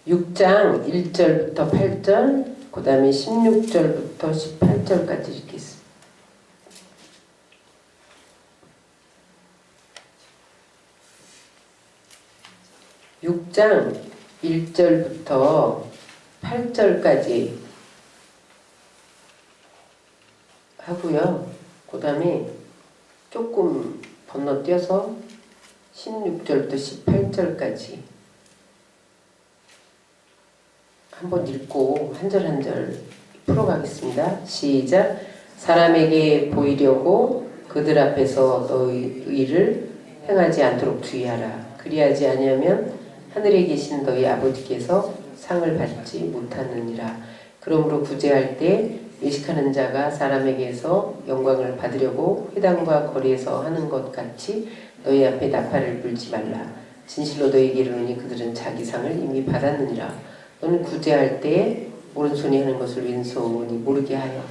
6장 1절부터 8절, 그 다음에 16절부터 18절까지 읽겠습니다. 6장 1절부터 8절까지 하고요. 그 다음에 조금 건너뛰어서 16절부터 18절까지 한번 읽고 한 절 한 절 풀어가겠습니다. 시작. 사람에게 보이려고 그들 앞에서 너희 의를 행하지 않도록 주의하라. 그리하지 아니하면 하늘에 계신 너희 아버지께서 상을 받지 못하느니라. 그러므로 구제할 때 외식하는 자가 사람에게서 영광을 받으려고 회당과 거리에서 하는 것 같이 너희 앞에 나팔을 불지 말라. 진실로 너희에게 이르노니 그들은 자기 상을 이미 받았느니라. 너는 구제할 때 오른손이 하는 것을 왼손이 모르게 하여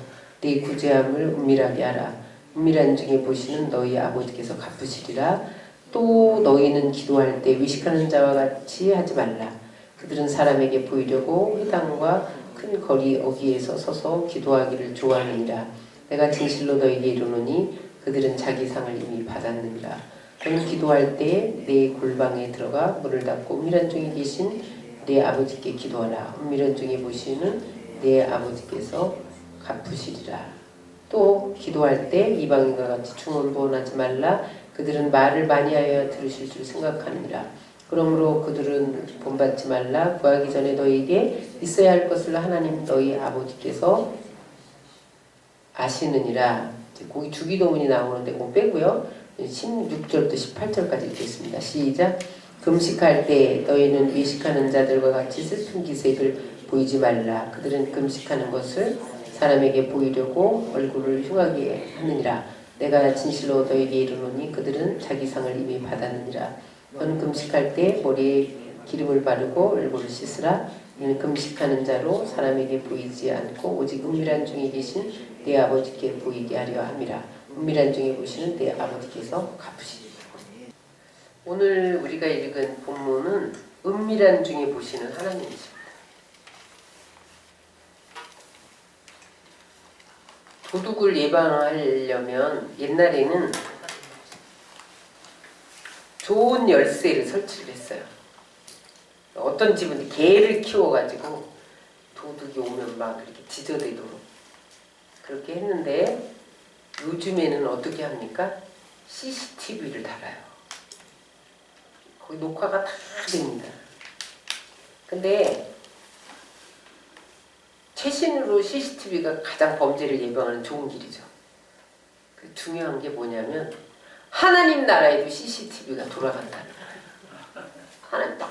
네 구제함을 은밀하게 하라. 은밀한 중에 보시는 너희 아버지께서 갚으시리라. 또 너희는 기도할 때 위식하는 자와 같이 하지 말라. 그들은 사람에게 보이려고 회당과 큰 거리 어귀에서 서서 기도하기를 좋아하느니라. 내가 진실로 너희에게 이르노니 그들은 자기 상을 이미 받았느니라. 너는 기도할 때 내 골방에 들어가 문을 닫고 은밀한 중에 계신 내 아버지께 기도하라. 은밀한 중에 보시는 내 아버지께서 갚으시리라. 또 기도할 때 이방인과 같이 중언부언하지 말라. 그들은 말을 많이 하여 들으실 줄 생각하느니라. 그러므로 그들은 본받지 말라. 구하기 전에 너희에게 있어야 할 것을 하나님 너희 아버지께서 아시느니라. 거기 주기도문이 나오는데 그거 빼고요. 16절부터 18절까지 읽겠습니다. 시작. 금식할 때 너희는 외식하는 자들과 같이 슬픈 기색을 보이지 말라. 그들은 금식하는 것을 사람에게 보이려고 얼굴을 흉하게 하느니라. 내가 진실로 너희에게 이르노니 그들은 자기 상을 이미 받았느니라. 너는 금식할 때 머리에 기름을 바르고 얼굴을 씻으라. 이는 금식하는 자로 사람에게 보이지 않고 오직 은밀한 중에 계신 내 아버지께 보이게 하려 함이라. 은밀한 중에 보시는 내 아버지께서 갚으시리라. 오늘 우리가 읽은 본문은 은밀한 중에 보시는 하나님이십니다. 도둑을 예방하려면 옛날에는 좋은 열쇠를 설치를 했어요. 어떤 집은 개를 키워가지고 도둑이 오면 막 이렇게 지저대도록 그렇게 했는데 요즘에는 어떻게 합니까? CCTV를 달아요. 거기 녹화가 다 됩니다. 근데 최신으로 CCTV가 가장 범죄를 예방하는 좋은 길이죠. 중요한 게 뭐냐면 하나님 나라에도 CCTV가 돌아간다는 거예요. 하나님 다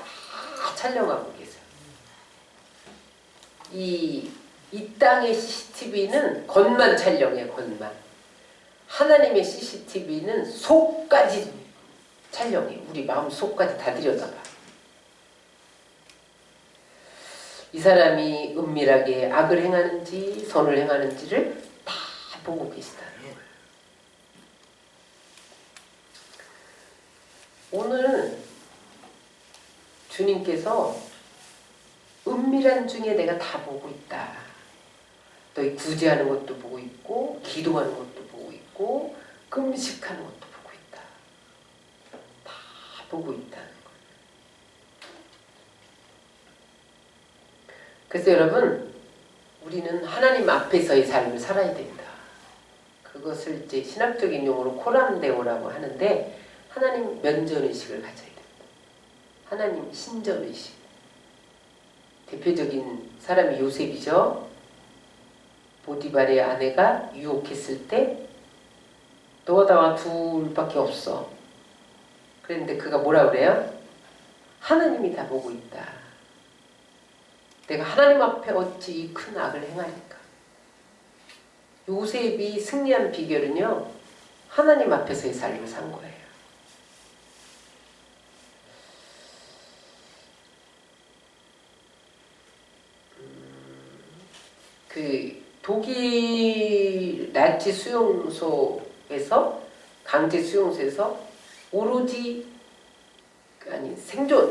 촬영하고 계세요. 이 땅의 CCTV는 겉만 촬영해, 겉만. 하나님의 CCTV는 속까지 촬영해. 우리 마음 속까지 다 들여다봐. 이 사람이 은밀하게 악을 행하는지 선을 행하는지를 다 보고 계시다는 거예요. 오늘 주님께서 은밀한 중에 내가 다 보고 있다. 너희 구제하는 것도 보고 있고 기도하는 것도 보고 있고 금식하는 것도 보고 있다. 다 보고 있다는 거예요. 그래서 여러분 우리는 하나님 앞에서의 삶을 살아야 된다. 그것을 이제 신학적인 용어로 코람데오라고 하는데 하나님 면전의식을 가져야 됩니다. 하나님 신전의식. 대표적인 사람이 요셉이죠. 보디발의 아내가 유혹했을 때 너와 나와 둘밖에 없어. 그런데 그가 뭐라 그래요? 하나님이 다 보고 있다. 내가 하나님 앞에 어찌 이 큰 악을 행하니까. 요셉이 승리한 비결은요. 하나님 앞에서의 삶을 산 거예요. 그 독일 나치 수용소에서 강제 수용소에서 오로지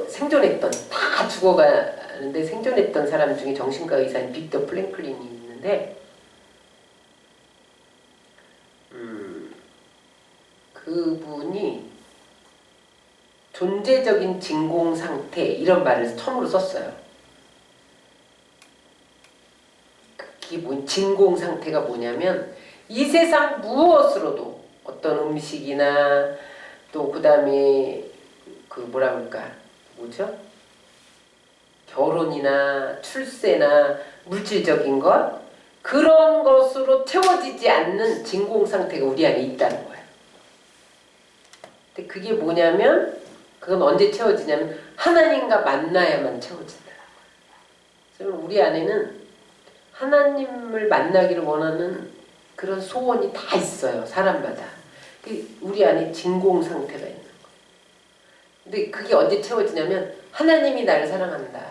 생존했던 다 죽어가는 하는데 생존했던 사람 중에 정신과 의사인 빅터 프랭클린이 있는데 그분이 존재적인 진공 상태 이런 말을 처음으로 썼어요. 진공 상태가 뭐냐면 이 세상 무엇으로도 어떤 음식이나 또 그 다음에 그 뭐라 그럴까 뭐죠? 결혼이나 출세나 물질적인 것 그런 것으로 채워지지 않는 진공 상태가 우리 안에 있다는 거예요. 근데 그게 뭐냐면 그건 언제 채워지냐면 하나님과 만나야만 채워진다는 거예요. 그래서 우리 안에는 하나님을 만나기를 원하는 그런 소원이 다 있어요. 사람마다. 우리 안에 진공 상태가 있는 거예요. 근데 그게 언제 채워지냐면 하나님이 나를 사랑한다.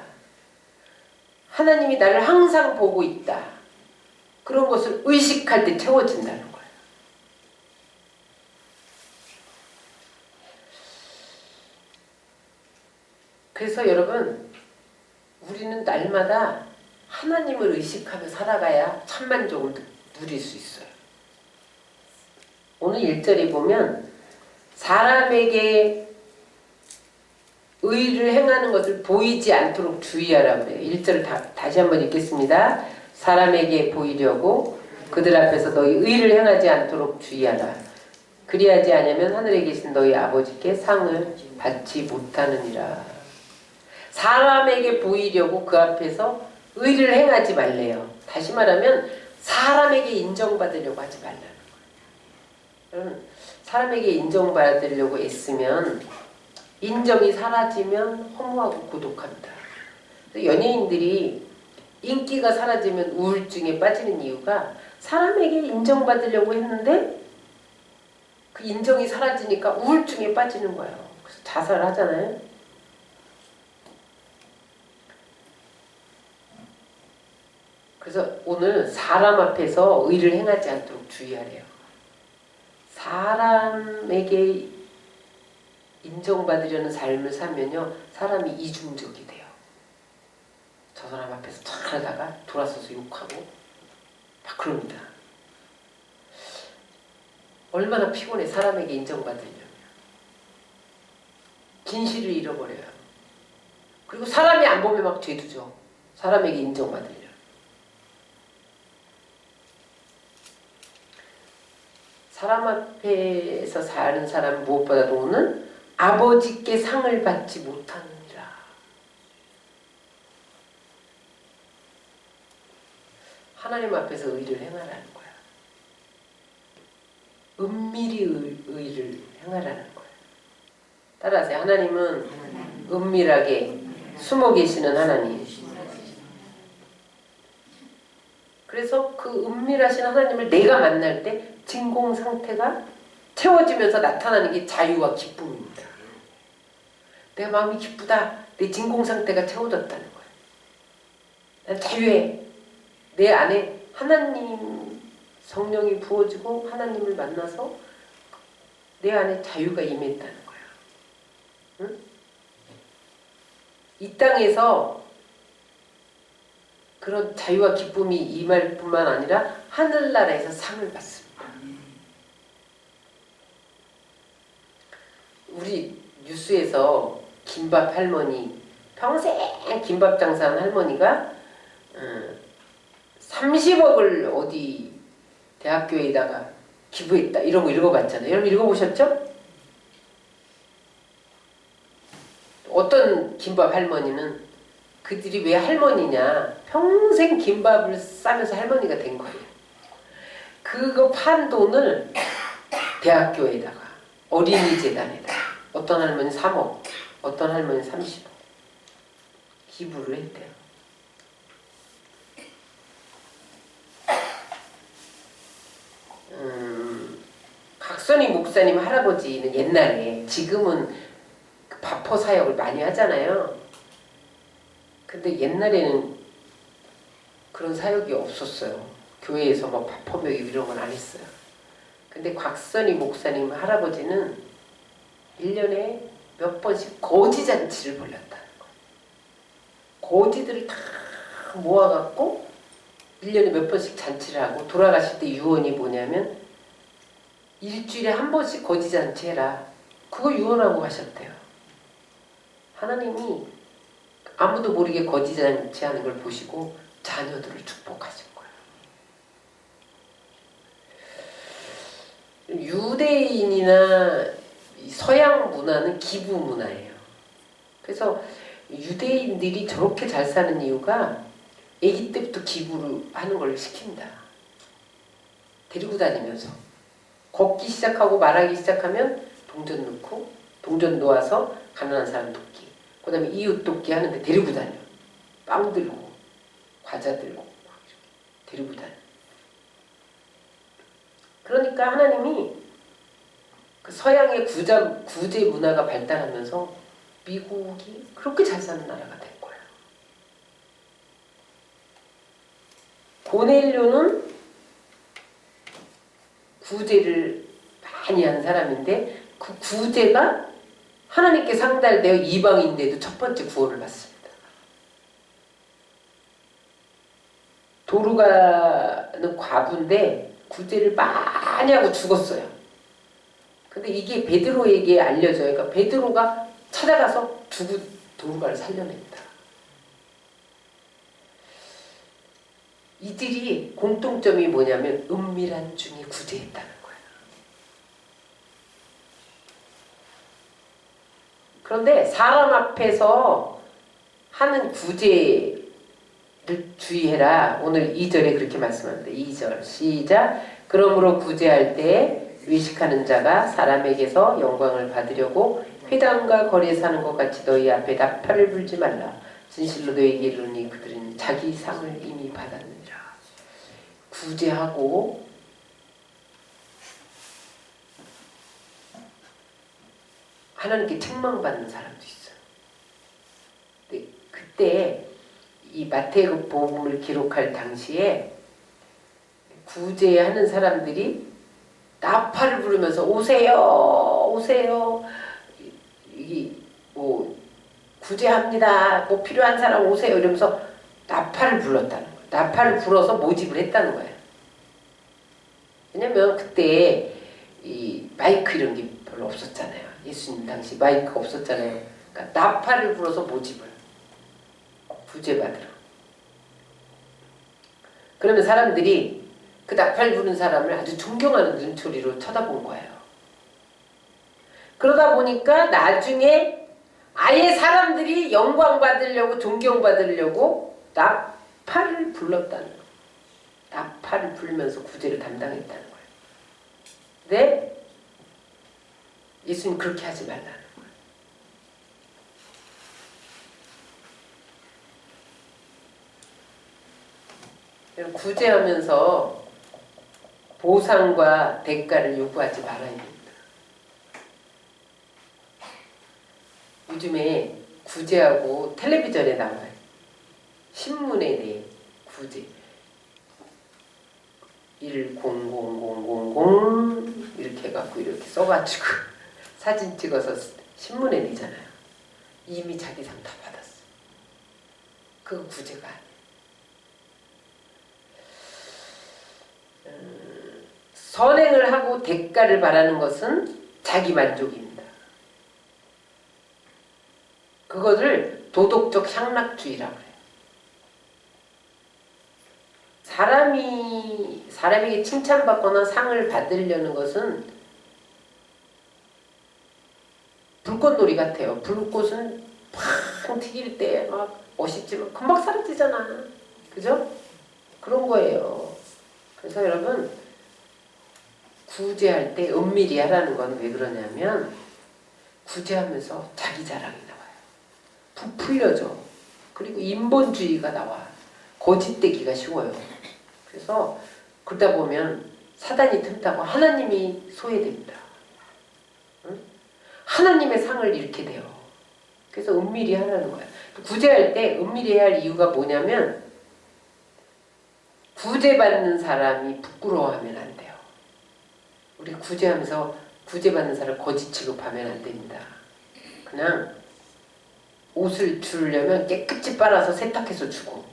하나님이 나를 항상 보고 있다. 그런 것을 의식할 때 채워진다는 거예요. 그래서 여러분 우리는 날마다 하나님을 의식하며 살아가야 참만족을 누릴 수 있어요. 오늘 1절에 보면 사람에게 의를 행하는 것을 보이지 않도록 주의하라고 해요. 1절을 다시 한번 읽겠습니다. 사람에게 보이려고 그들 앞에서 너희 의를 행하지 않도록 주의하라. 그리하지 않으면 하늘에 계신 너희 아버지께 상을 받지 못하느니라. 사람에게 보이려고 그 앞에서 의를 행하지 말래요. 다시 말하면 사람에게 인정받으려고 하지 말라는 거예요. 사람에게 인정받으려고 애쓰면 인정이 사라지면 허무하고 고독합니다. 연예인들이 인기가 사라지면 우울증에 빠지는 이유가 사람에게 인정받으려고 했는데 그 인정이 사라지니까 우울증에 빠지는 거예요. 그래서 자살을 하잖아요. 그래서 오늘 사람 앞에서 의를 행하지 않도록 주의하래요. 사람에게 인정받으려는 삶을 살면요 사람이 이중적이 돼요. 저 사람 앞에서 잘하다가 돌아서서 욕하고 막 그럽니다. 얼마나 피곤해. 사람에게 인정받으려면 진실을 잃어버려요. 그리고 사람이 안 보면 막 죄두죠. 사람에게 인정받으려면. 사람 앞에서 사는 사람은 무엇보다도 오늘 아버지께 상을 받지 못하느니라. 하나님 앞에서 의를 행하라는 거야. 은밀히 의를 행하라는 거야. 따라하세요. 하나님은 은밀하게 숨어 계시는 하나님. 그래서 그 은밀하신 하나님을 내가 만날 때 진공 상태가 채워지면서 나타나는 게 자유와 기쁨입니다. 내 마음이 기쁘다. 내 진공 상태가 채워졌다는 거예요. 난 자유해. 내 안에 하나님 성령이 부어지고 하나님을 만나서 내 안에 자유가 임했다는 거야. 응? 이 땅에서 그런 자유와 기쁨이 임할 뿐만 아니라 하늘나라에서 상을 받습니다. 우리 뉴스에서 김밥 할머니, 평생 김밥 장사한 할머니가 30억을 어디 대학교에다가 기부했다 이런 거 읽어봤잖아요. 여러분 읽어보셨죠? 어떤 김밥 할머니는 그들이 왜 할머니냐, 평생 김밥을 싸면서 할머니가 된 거예요. 그거 판 돈을 대학교에다가 어린이재단에다가 어떤 할머니 3억, 어떤 할머니 30억 기부를 했대요. 각선희 목사님 할아버지는 옛날에, 지금은 그 바포 사역을 많이 하잖아요. 근데 옛날에는 그런 사역이 없었어요. 교회에서 뭐 바포 모임 이런 건 안 했어요. 근데 곽선희 목사님 할아버지는 1년에 몇 번씩 거지잔치를 벌였다는 거예요. 거지들을 다 모아갖고 1년에 몇 번씩 잔치를 하고 돌아가실 때 유언이 뭐냐면 일주일에 한 번씩 거지 잔치 해라. 그거 유언하고 가셨대요. 하나님이 아무도 모르게 거지 잔치 하는 걸 보시고 자녀들을 축복하신 거예요. 유대인이나 서양 문화는 기부 문화예요. 그래서 유대인들이 저렇게 잘 사는 이유가 아기 때부터 기부를 하는 걸 시킨다. 데리고 다니면서 걷기 시작하고 말하기 시작하면 동전 넣고 동전 놓아서 가난한 사람 돕기, 그 다음에 이웃 돕기 하는데 데리고 다녀. 빵 들고 과자 들고 데리고 다녀. 그러니까 하나님이 그 서양의 구제 문화가 발달하면서 미국이 그렇게 잘 사는 나라가 된 거예요. 고넬료는 구제를 많이 한 사람인데 그 구제가 하나님께 상달되어 이방인데도 첫 번째 구원을 받습니다. 도루가는 과부인데 구제를 많이 하고 죽었어요. 근데 이게 베드로에게 알려져요. 그러니까 베드로가 찾아가서 죽은 도루가를 살려냅니다. 이들이 공통점이 뭐냐면 은밀한 중에 구제했다는 거예요. 그런데 사람 앞에서 하는 구제를 주의해라. 오늘 2절에 그렇게 말씀합니다. 2절 시작. 그러므로 구제할 때 의식하는 자가 사람에게서 영광을 받으려고 회당과 거리에 사는 것 같이 너희 앞에 나팔을 불지 말라. 진실로 너희에게 이르노니 그들은 자기 상을 이미 받았느니라. 구제하고 하나님께 책망받는 사람도 있어요. 근데 그때 이 마태복음 복음을 기록할 당시에 구제하는 사람들이 나팔을 부르면서 오세요, 오세요. 이 뭐 구제합니다. 뭐 필요한 사람 오세요. 이러면서 나팔을 불렀다는 거예요. 나팔을 불어서 모집을 했다는 거예요. 왜냐면 그때 이 마이크 이런 게 별로 없었잖아요. 예수님 당시 마이크가 없었잖아요. 그러니까 나팔을 불어서 모집을 구제받으러. 그러면 사람들이 그 나팔 부는 사람을 아주 존경하는 눈초리로 쳐다본 거예요. 그러다 보니까 나중에 아예 사람들이 영광 받으려고 존경받으려고 나팔을 불렀다는 거예요. 나팔을 불면서 구제를 담당했다는 거예요. 근데 예수님 그렇게 하지 말라는 거예요. 구제하면서 보상과 대가를 요구하지 말아야 됩니다. 요즘에 구제하고 텔레비전에 나와요. 신문에 대해 구제 1000000 이렇게 해갖고 이렇게 써가지고 사진 찍어서 신문에 내잖아요. 이미 자기 상 다 받았어. 그거 구제가 아니에요. 선행을 하고 대가를 바라는 것은 자기 만족입니다. 그것을 도덕적 향락주의라고 해요. 사람에게 칭찬받거나 상을 받으려는 것은 불꽃놀이 같아요. 불꽃은 팡 튀길 때 막 멋있지만 금방 사라지잖아. 그죠? 그런 거예요. 그래서 여러분 구제할 때 은밀히 하라는 건 왜 그러냐면 구제하면서 자기 자랑이 나와요. 부풀려져. 그리고 인본주의가 나와. 거짓되기가 쉬워요. 그래서 그러다 보면 사단이 틈타고 하나님이 소외됩니다. 응? 하나님의 상을 잃게 돼요. 그래서 은밀히 하라는 거야. 구제할 때 은밀히 해야 할 이유가 뭐냐면 구제받는 사람이 부끄러워하면 안 돼요. 우리 구제하면서 구제받는 사람 거짓 취급하면 안 됩니다. 그냥 옷을 주려면 깨끗이 빨아서 세탁해서 주고,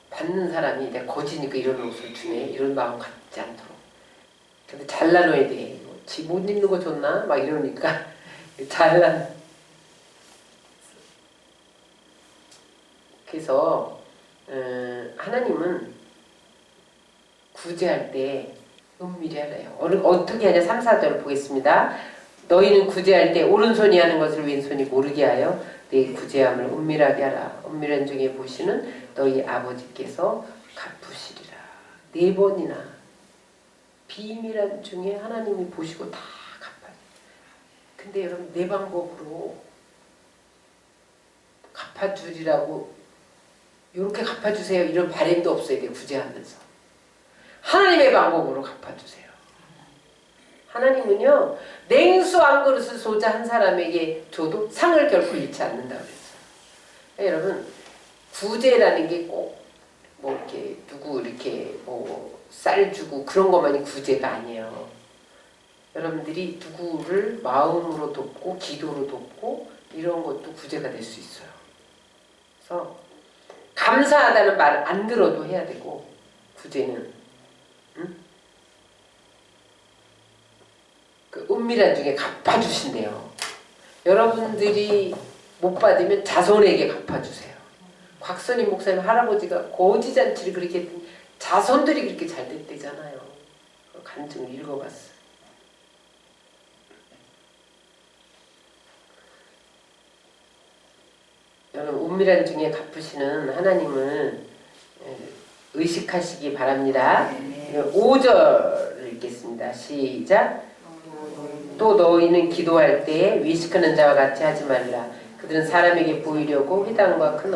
받는 사람이 내가 거지니까 이런 옷을 주네 이런 마음 갖지 않도록. 근데 잘라놔야 돼. 지 못 입는 거 줬나? 막 이러니까 잘라. 그래서 하나님은 구제할 때 은밀히 하래요. 어떻게 하냐? 3, 4절 보겠습니다. 너희는 구제할 때 오른손이 하는 것을 왼손이 모르게 하여 내 구제함을 은밀하게 하라. 은밀한 중에 보시는 너희 아버지께서 갚으시리라. 4번이나 비밀한 중에 하나님이 보시고 다 갚아요. 근데 여러분 내 방법으로 갚아주리라고 이렇게 갚아주세요 이런 바램도 없어야 돼요. 구제하면서 하나님의 방법으로 갚아주세요. 하나님은요 냉수 한 그릇을 소자 한 사람에게 줘도 상을 결코 잃지 않는다고 그랬어요. 여러분 구제라는 게 꼭 뭐 이렇게 누구 이렇게 뭐 쌀 주고 그런 것만이 구제가 아니에요. 여러분들이 누구를 마음으로 돕고 기도로 돕고 이런 것도 구제가 될 수 있어요. 그래서 감사하다는 말을 안 들어도 해야 되고 구제는 그 은밀한 중에 갚아주신대요. 여러분들이 못 받으면 자손에게 갚아주세요. 곽선임 목사님 할아버지가 거지잔치를 그렇게 했더니 자손들이 그렇게 잘 됐대잖아요. 간증을 읽어봤어요. 여러분 은밀한 중에 갚으시는 하나님을 의식하시기 바랍니다. 5절 읽겠습니다. 시작. 또 너희는 기도할 때에 외식하는 자와 같이 하지 말라. 그들은 사람에게 보이려고 회당과 큰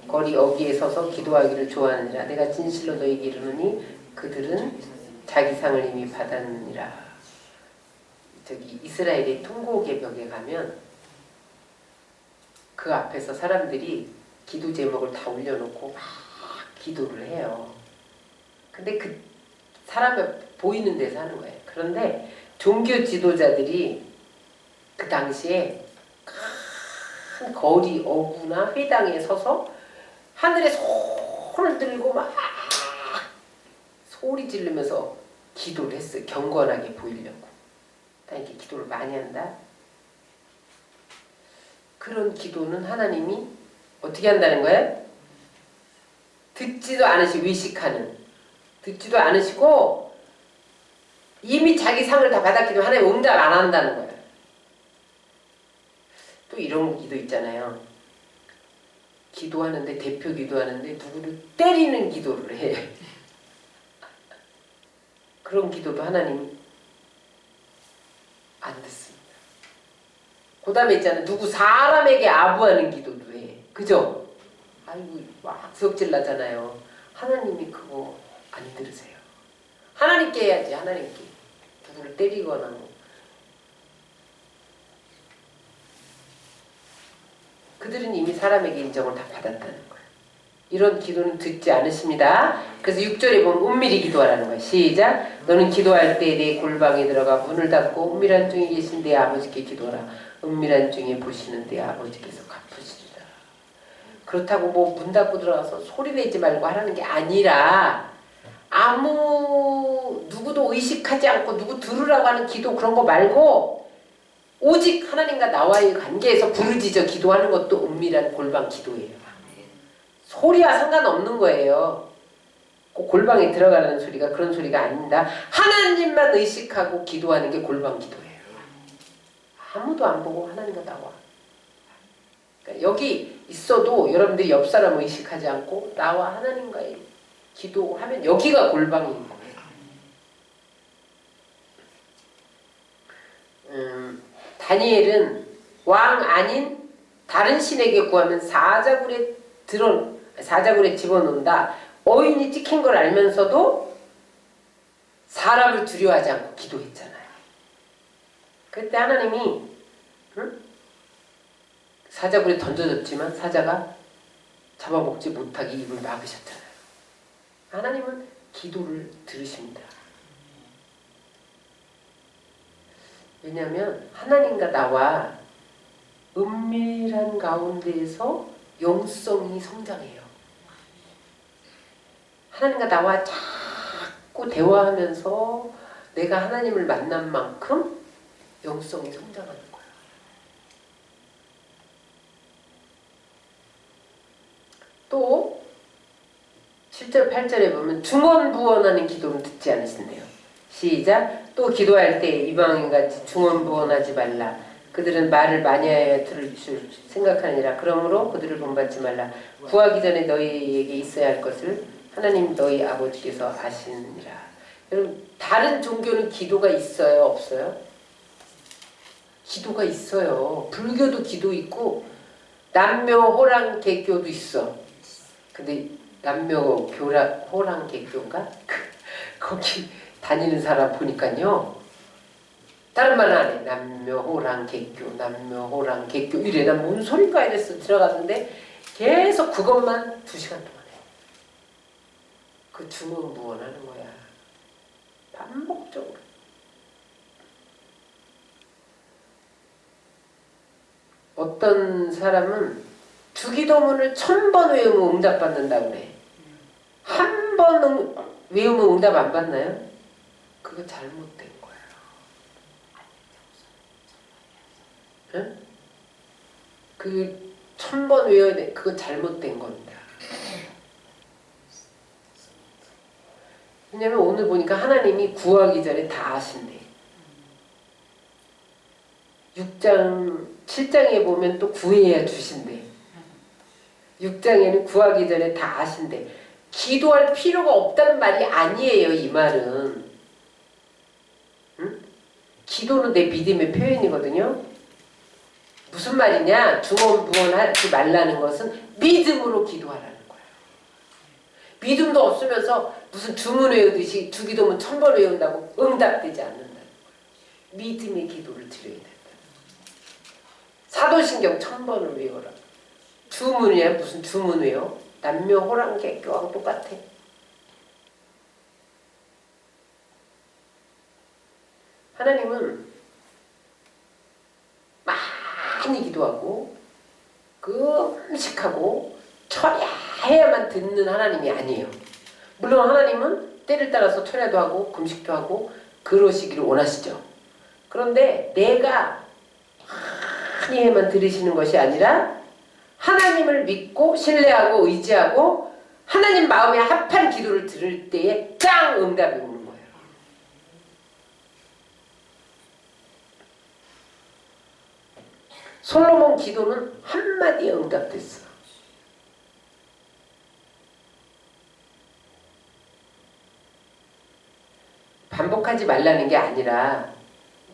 거리 어귀에 서서 기도하기를 좋아하느니라. 내가 진실로 너희에게 이르노니 그들은 자기 상을 이미 받았느니라. 저기 이스라엘의 통곡의 벽에 가면 그 앞에서 사람들이 기도 제목을 다 올려놓고 막 기도를 해요. 근데 그 사람이 보이는 데서 하는 거예요. 그런데 종교 지도자들이 그 당시에 큰 거리 어구나 회당에 서서 하늘에 손을 들고 막 소리 지르면서 기도를 했어요. 경건하게 보이려고. 나 이렇게 기도를 많이 한다. 그런 기도는 하나님이 어떻게 한다는 거예요? 듣지도 않으시고 의식하는. 듣지도 않으시고 이미 자기 상을 다 받았기 때문에 하나님 응답 안 한다는 거예요. 또 이런 기도 있잖아요. 기도하는데 대표 기도하는데 누구를 때리는 기도를 해. 그런 기도도 하나님이 안 듣습니다. 그 다음에 있잖아요. 누구 사람에게 아부하는 기도도 해. 그죠? 아이고 막 성질 나잖아요. 하나님이 그거 안 들으세요. 하나님께 해야지. 하나님께. 누구를 때리거나 뭐. 그들은 이미 사람에게 인정을 다 받았다는 거예요. 이런 기도는 듣지 않으십니다. 그래서 6절에 보면 은밀히 기도하라는 거예요. 시작. 너는 기도할 때 내 골방에 들어가 문을 닫고 은밀한 중에 계신 내 아버지께 기도하라. 은밀한 중에 보시는 내 아버지께서 갚으시리라. 그렇다고 뭐 문 닫고 들어가서 소리 내지 말고 하라는 게 아니라 아무 누구도 의식하지 않고 누구 들으라고 하는 기도 그런 거 말고 오직 하나님과 나와의 관계에서 부르짖어 기도하는 것도 은밀한 골방 기도예요. 소리와 상관없는 거예요. 꼭 골방에 들어가는 소리가 그런 소리가 아닙니다. 하나님만 의식하고 기도하는 게 골방 기도예요. 아무도 안 보고 하나님과 나와. 그러니까 여기 있어도 여러분들이 옆 사람을 의식하지 않고 나와 하나님과의 기도하면 여기가 골방인 거예요. 다니엘은 왕 아닌 다른 신에게 구하면 사자굴에 집어넣는다. 어인이 찍힌 걸 알면서도 사람을 두려워하지 않고 기도했잖아요. 그때 하나님이 사자굴에 던져졌지만 사자가 잡아먹지 못하게 입을 막으셨잖아요. 하나님은 기도를 들으십니다. 왜냐하면 하나님과 나와 은밀한 가운데에서 영성이 성장해요. 하나님과 나와 자꾸 대화하면서 내가 하나님을 만난 만큼 영성이 성장하는 거예요. 또 7절 8절에 보면 중언부언하는 기도는 듣지 않으신대요. 시작. 또 기도할 때 이방인같이 중언부언하지 말라. 그들은 말을 많이 하여 들을 줄 생각하느니라. 그러므로 그들을 본받지 말라. 구하기 전에 너희에게 있어야 할 것을 하나님 너희 아버지께서 아시느니라. 여러분, 다른 종교는 기도가 있어요? 없어요? 기도가 있어요. 불교도 기도 있고 남묘호랑개교도 있어. 근데 남묘호랑개교인가? 거기 다니는 사람 보니까요, 다른 말은 안 해. 남묘호랑개교 이래. 난 뭔 소린가 이랬어. 들어갔는데 계속 그것만 2시간 동안 해. 그 중언부언하는 거야. 반복적으로. 어떤 사람은 주기도문을 1000번 외우면 응답받는다고 그래. 한 번 외우면 응답 안 받나요? 그거 잘못된 거예요. 응? 그 1000번 외워야 돼. 그거 잘못된 겁니다. 왜냐면 오늘 보니까 하나님이 구하기 전에 다 아신대. 6장, 7장에 보면 또 구해야 주신대. 6장에는 구하기 전에 다 아신대. 기도할 필요가 없다는 말이 아니에요, 이 말은. 응? 기도는 내 믿음의 표현이거든요. 무슨 말이냐? 중언부언하지 말라는 것은 믿음으로 기도하라는 거예요. 믿음도 없으면서 무슨 주문 외우듯이 주기도문 1000번 외운다고 응답되지 않는다는 거예요. 믿음의 기도를 드려야 된다. 사도신경 1000번을 외워라. 주문이야. 무슨 주문 외워? 남묘호랑개교하고 똑같아. 하나님은 많이 기도하고 금식하고 철야해야만 듣는 하나님이 아니에요. 물론 하나님은 때를 따라서 철야도 하고 금식도 하고 그러시기를 원하시죠. 그런데 내가 많이 해야만 들으시는 것이 아니라 하나님을 믿고 신뢰하고 의지하고 하나님 마음에 합한 기도를 들을 때에 짱 응답이 오는 거예요. 솔로몬 기도는 한마디에 응답됐어. 반복하지 말라는 게 아니라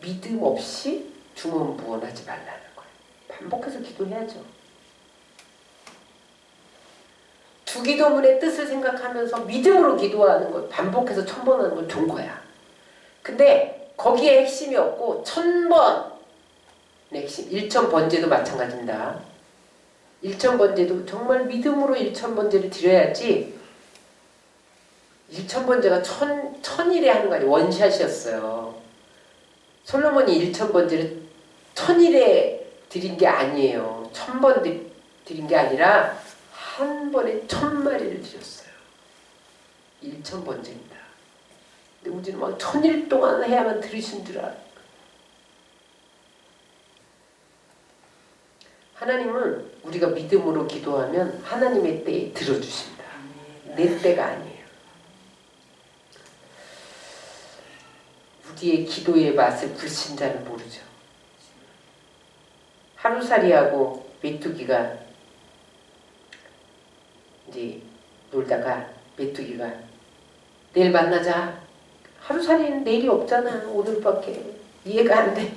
믿음 없이 중언부언하지 말라는 거예요. 반복해서 기도해야죠. 주기도문의 뜻을 생각하면서 믿음으로 기도하는 것, 반복해서 1000번 하는 건 좋은 거야. 근데 거기에 핵심이 없고 1000번 핵심, 1000번제도 마찬가지입니다. 1000번제도 정말 믿음으로 1000번제를 드려야지. 1000번제가 천일에 하는 거 아니에요. 원샷이었어요. 솔로몬이 1000번제를 1000일에 드린 게 아니에요. 1000번 드린 게 아니라 한 번에 1000마리를 드렸어요. 1000번째입니다. 근데 우리는 막 1000일 동안 해야만 들으신 줄 알아. 하나님은 우리가 믿음으로 기도하면 하나님의 때에 들어주십니다. 내 때가 아니에요. 우리의 기도의 맛을 불신자는 모르죠. 하루살이하고 메뚜기가 이제 놀다가 메뚜기가 내일 만나자. 하루살이는 내일이 없잖아. 오늘밖에. 이해가 안 돼.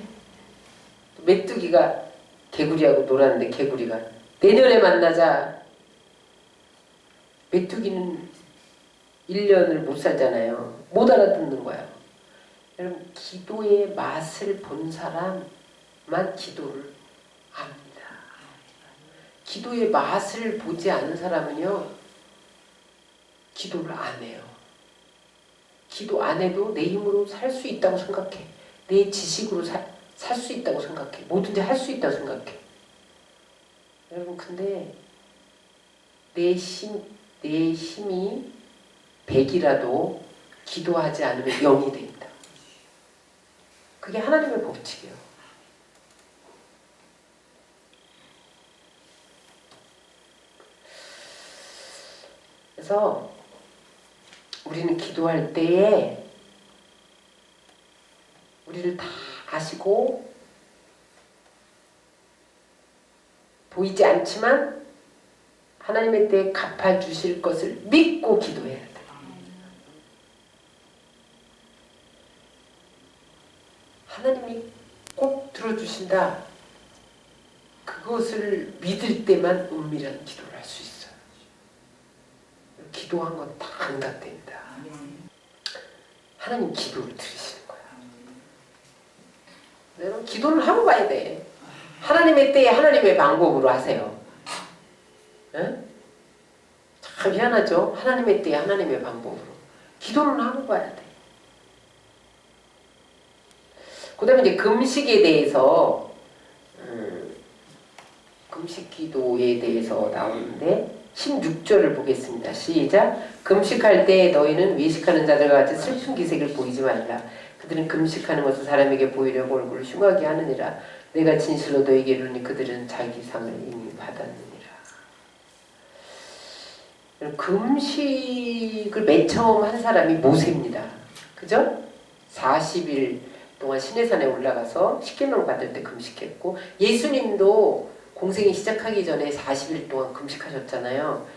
메뚜기가 개구리하고 놀았는데 개구리가 내년에 만나자. 메뚜기는 1년을 못 살잖아요. 못 알아듣는 거야. 여러분, 기도의 맛을 본 사람만 기도를 합니다. 기도의 맛을 보지 않은 사람은요, 기도를 안 해요. 기도 안 해도 내 힘으로 살 수 있다고 생각해. 내 지식으로 살 수 있다고 생각해. 뭐든지 할 수 있다고 생각해. 여러분 근데 내 힘이 100이라도 기도하지 않으면 0이 됩니다. 그게 하나님의 법칙이에요. 그래서 우리는 기도할 때에 우리를 다 아시고 보이지 않지만 하나님의 때에 갚아주실 것을 믿고 기도해야 돼요. 하나님이 꼭 들어주신다. 그것을 믿을 때만 은밀한 기도를 할 수 있어요. 기도한 건 다 응답됩니다. 하나님 기도를 들으시는 거야. 여러분 기도를 하고 봐야 돼. 하나님의 때에 하나님의 방법으로 하세요. 응? 참 희한하죠? 하나님의 때에 하나님의 방법으로. 기도는 하고 봐야 돼. 그 다음에 이제 금식에 대해서 금식 기도에 대해서 나오는데 16절을 보겠습니다. 시작. 금식할 때 너희는 외식하는 자들과 같이 슬픈 기색을 보이지 말라. 그들은 금식하는 것을 사람에게 보이려고 얼굴을 흉하게 하느니라. 내가 진실로 너희에게 이르노니 그들은 자기 상을 이미 받았느니라. 금식을 맨 처음 한 사람이 모세입니다. 그죠? 40일 동안 시내산에 올라가서 십계명 받을 때 금식했고, 예수님도 공생이 시작하기 전에 40일 동안 금식하셨잖아요.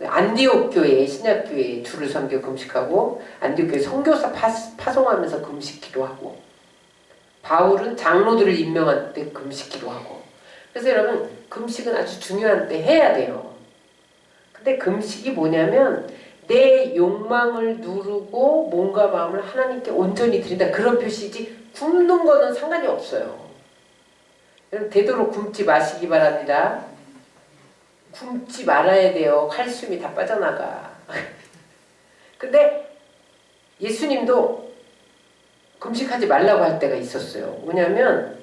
안디옥 교회, 신약 교회에 주를 섬겨 금식하고, 안디옥 교회 선교사 파송하면서 금식기도 하고, 바울은 장로들을 임명할 때 금식기도 하고. 그래서 여러분 금식은 아주 중요한 때 해야 돼요. 근데 금식이 뭐냐면 내 욕망을 누르고 몸과 마음을 하나님께 온전히 드린다, 그런 표시지 굶는 거는 상관이 없어요. 여러분 되도록 굶지 마시기 바랍니다. 굶지 말아야 돼요. 칼슘이 다 빠져나가. 근데 예수님도 금식하지 말라고 할 때가 있었어요. 뭐냐면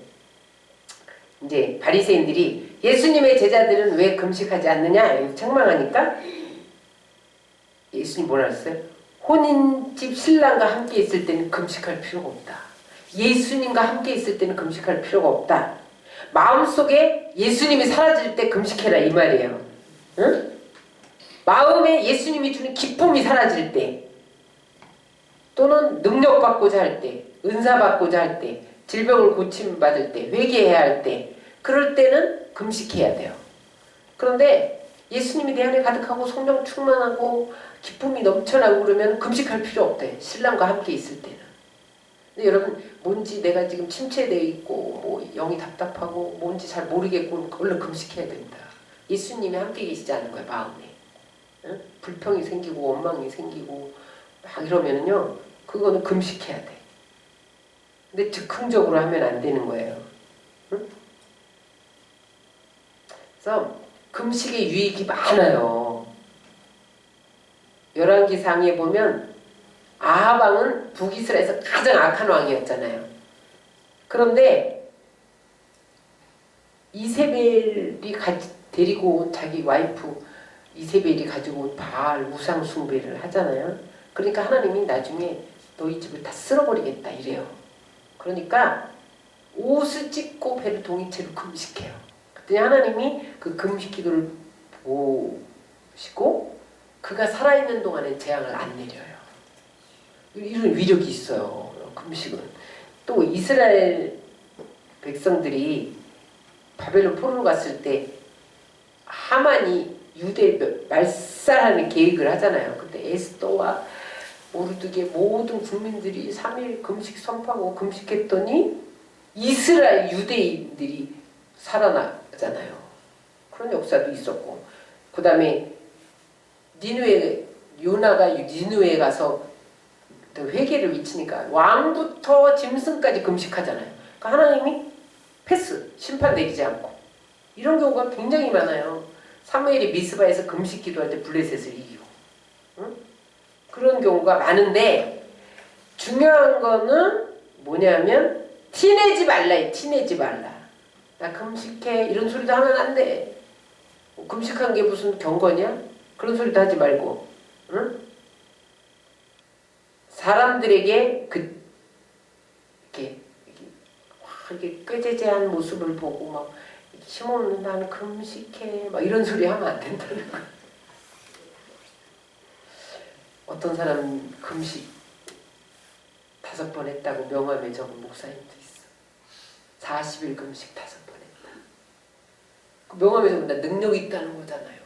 이제 바리새인들이 예수님의 제자들은 왜 금식하지 않느냐 책망하니까 예수님 뭐라 했어요? 혼인집 신랑과 함께 있을 때는 금식할 필요가 없다. 예수님과 함께 있을 때는 금식할 필요가 없다. 마음속에 예수님이 사라질 때 금식해라 이 말이에요. 응? 마음에 예수님이 주는 기쁨이 사라질 때, 또는 능력 받고자 할 때, 은사 받고자 할 때, 질병을 고침받을 때, 회개해야 할 때, 그럴 때는 금식해야 돼요. 그런데 예수님이 내 안에 가득하고 성령 충만하고 기쁨이 넘쳐나고 그러면 금식할 필요 없대. 신랑과 함께 있을 때는. 근데 여러분 뭔지 내가 지금 침체되어 있고 뭐 영이 답답하고 뭔지 잘 모르겠고 얼른 금식해야 됩니다. 예수님이 함께 계시지 않은 거예요. 마음에. 응? 불평이 생기고 원망이 생기고 막 이러면은요, 그거는 금식해야 돼. 근데 즉흥적으로 하면 안 되는 거예요. 응? 그래서 금식의 유익이 많아요. 열왕기상에 보면 아합 왕은 북이스라엘에서 가장 악한 왕이었잖아요. 그런데 이세벨이 데리고 온 자기 와이프 이세벨이 가지고 온 바알 우상 숭배를 하잖아요. 그러니까 하나님이 나중에 너희 집을 다 쓸어버리겠다 이래요. 그러니까 옷을 찢고 배를 동이채로 금식해요. 그랬더니 하나님이 그 금식 기도를 보시고 그가 살아있는 동안에 재앙을 안 내려요. 이런 위력이 있어요. 금식은. 또 이스라엘 백성들이 바벨론 포로로 갔을 때 하만이 유대 말살하는 계획을 하잖아요. 그때 에스더와 모르드게 모든 국민들이 3일 금식 선포하고 금식했더니 이스라엘 유대인들이 살아나잖아요. 그런 역사도 있었고, 그 다음에 니느웨 요나가 니느웨에 가서 회개를 외치니까 왕부터 짐승까지 금식하잖아요. 그러니까 하나님이 패스, 심판 내리지 않고, 이런 경우가 굉장히 많아요. 사무엘이 미스바에서 금식 기도할 때 블레셋을 이기고, 응? 그런 경우가 많은데, 중요한 거는 뭐냐면 티내지 말라. 티내지 말라. 나 금식해 이런 소리도 하면 안 돼. 금식한 게 무슨 경건이야? 그런 소리도 하지 말고, 응? 사람들에게 이렇게 꾀죄죄한 모습을 보고 막 힘없는 난 금식해 막 이런 소리 하면 안 된다는 거야. 어떤 사람 금식 5번 했다고 명함에 적은 목사님도 있어. 40일 금식 5번 했다. 그 명함에 적은 나 능력이 있다는 거잖아요.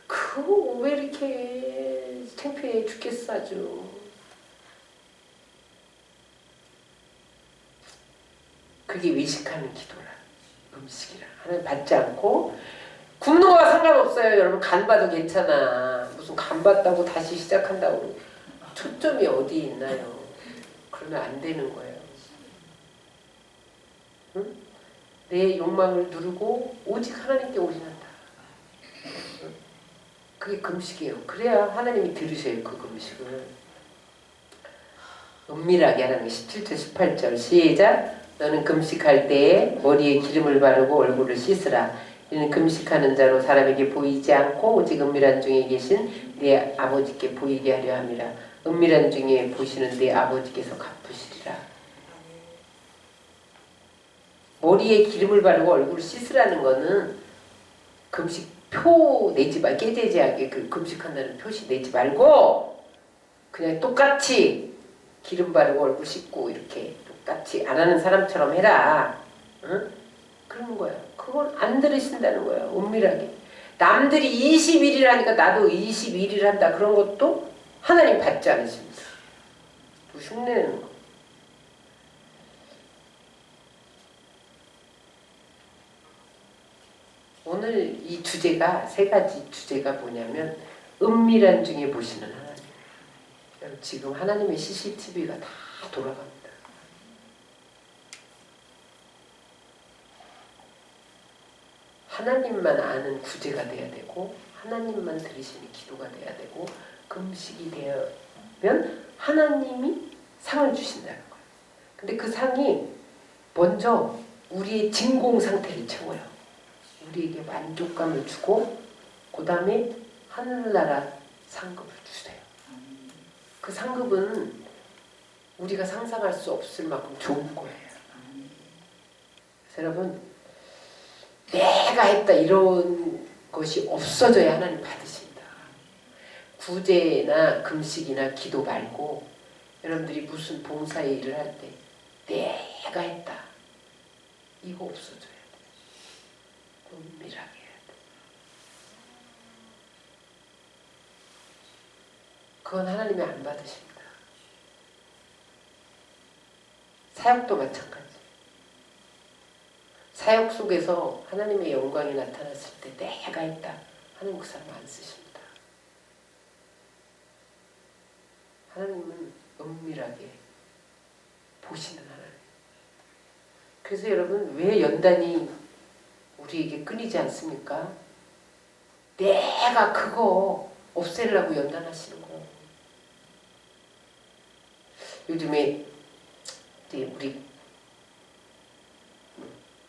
그거 왜 이렇게 창피해 죽겠어 아주. 그게 외식하는 기도라. 음식이라. 하나님 받지 않고 굶는 거와 상관없어요. 여러분 간 봐도 괜찮아. 무슨 간 봤다고 다시 시작한다고 초점이 어디 있나요? 그러면 안 되는 거예요. 응? 내 욕망을 누르고 오직 하나님께 올인한다. 응? 그게 금식이에요. 그래야 하나님이 들으셔요. 그 금식을. 은밀하게 하는 게 17절 18절 시작. 너는 금식할 때에 머리에 기름을 바르고 얼굴을 씻으라. 이는 금식하는 자로 사람에게 보이지 않고 오직 은밀한 중에 계신 네 아버지께 보이게 하려 함이라. 은밀한 중에 보시는 네 아버지께서 갚으시리라. 머리에 기름을 바르고 얼굴을 씻으라는 거는 금식표 내지 말고 깨재재하게 그 금식한다는 표시 내지 말고 그냥 똑같이 기름 바르고 얼굴 씻고 이렇게 똑같이 안 하는 사람처럼 해라. 응? 그러는 거야. 그걸 안 들으신다는 거야. 은밀하게. 남들이 21일 하니까 나도 21일 한다. 그런 것도 하나님 받지 않으십니다. 흉내내는 거. 오늘 이 주제가 3가지 주제가 뭐냐면 은밀한 중에 보시는 하나님. 지금 하나님의 CCTV가 다 돌아갑니다. 하나님만 아는 구제가 돼야 되고 하나님만 들으시는 기도가 돼야 되고 금식이 되면 하나님이 상을 주신다는 거예요. 근데 그 상이 먼저 우리의 진공 상태를 채워요. 우리에게 만족감을 주고 그 다음에 하늘나라 상급을 주세요. 그 상급은 우리가 상상할 수 없을 만큼 좋은 거예요. 그래서 여러분 내가 했다 이런 것이 없어져야 하나님 받으신다. 구제나 금식이나 기도 말고 여러분들이 무슨 봉사의 일을 할 때 내가 했다 이거 없어져야 돼. 은밀하게 해야 돼. 그건 하나님이 안 받으십니다. 사역도 마찬가지. 사역 속에서 하나님의 영광이 나타났을 때 내가 했다 하는 그 사람 안 쓰십니다. 하나님은 은밀하게 보시는 하나님. 그래서 여러분 왜 연단이 우리에게 끊이지 않습니까? 내가 그거 없애려고 연단하시는 거예요. 요즘에 우리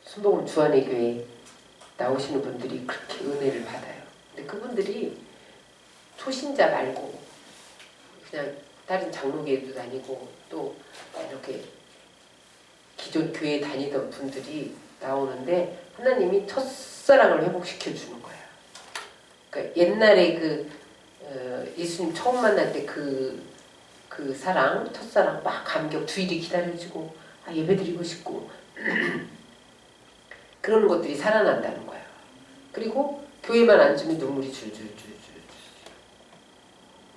순복음 주안의 교회 나오시는 분들이 그렇게 은혜를 받아요. 근데 그분들이 초신자 말고 그냥 다른 장로교회도 다니고 또 이렇게 기존 교회 다니던 분들이 나오는데 하나님이 첫사랑을 회복시켜 주는 거예요. 그러니까 옛날에 예수님 처음 만날 때 그 사랑, 첫사랑 막 감격, 주일이 기다려지고 예배드리고 싶고 그런 것들이 살아난다는 거예요. 그리고 교회만 앉으면 눈물이 줄줄줄줄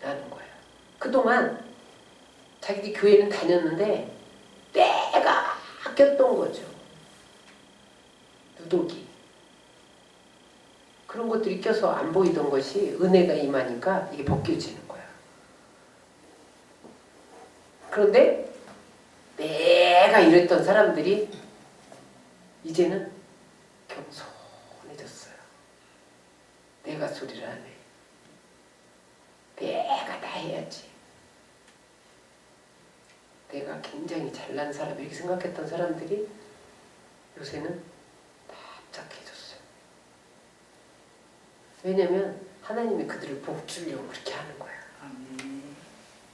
나는 거예요. 그동안 자기들이 교회는 다녔는데 때가 아꼈던 거죠. 누독이. 그런 것들이 껴서 안 보이던 것이 은혜가 임하니까 이게 벗겨지는 거예요. 그런데 내가 이랬던 사람들이 이제는 겸손해졌어요. 내가 소리를 안 해. 내가 다 해야지. 내가 굉장히 잘난 사람 이렇게 생각했던 사람들이 요새는 다 착해졌어요. 왜냐면 하나님이 그들을 복 주려고 그렇게 하는 거야. 아멘.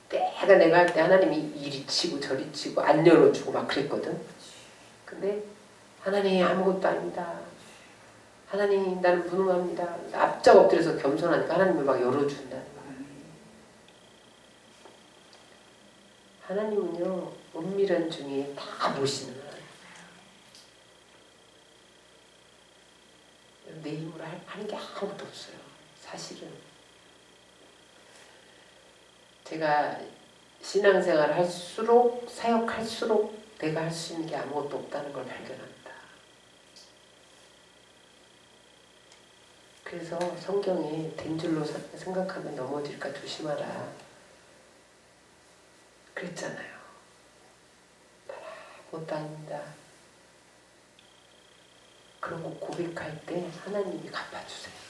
내가 할 때 하나님이 이리 치고 저리 치고 안 열어주고 막 그랬거든. 근데 하나님 아무것도 아닙니다. 하나님 나는 무능합니다. 앞짝 엎드려서 겸손하니까 하나님이 막 열어준다는 거야. 하나님은요 은밀한 중에 다 보시는 거야. 내 힘으로 하는 게 아무것도 없어요. 사실은 제가 신앙생활을 할수록 사역할수록 내가 할 수 있는 게 아무것도 없다는 걸 발견합니다. 그래서 성경에 된 줄로 생각하면 넘어질까 조심하라 그랬잖아요. 나는 아무것도 아닙니다. 그러고 고백할 때 하나님이 갚아주세요.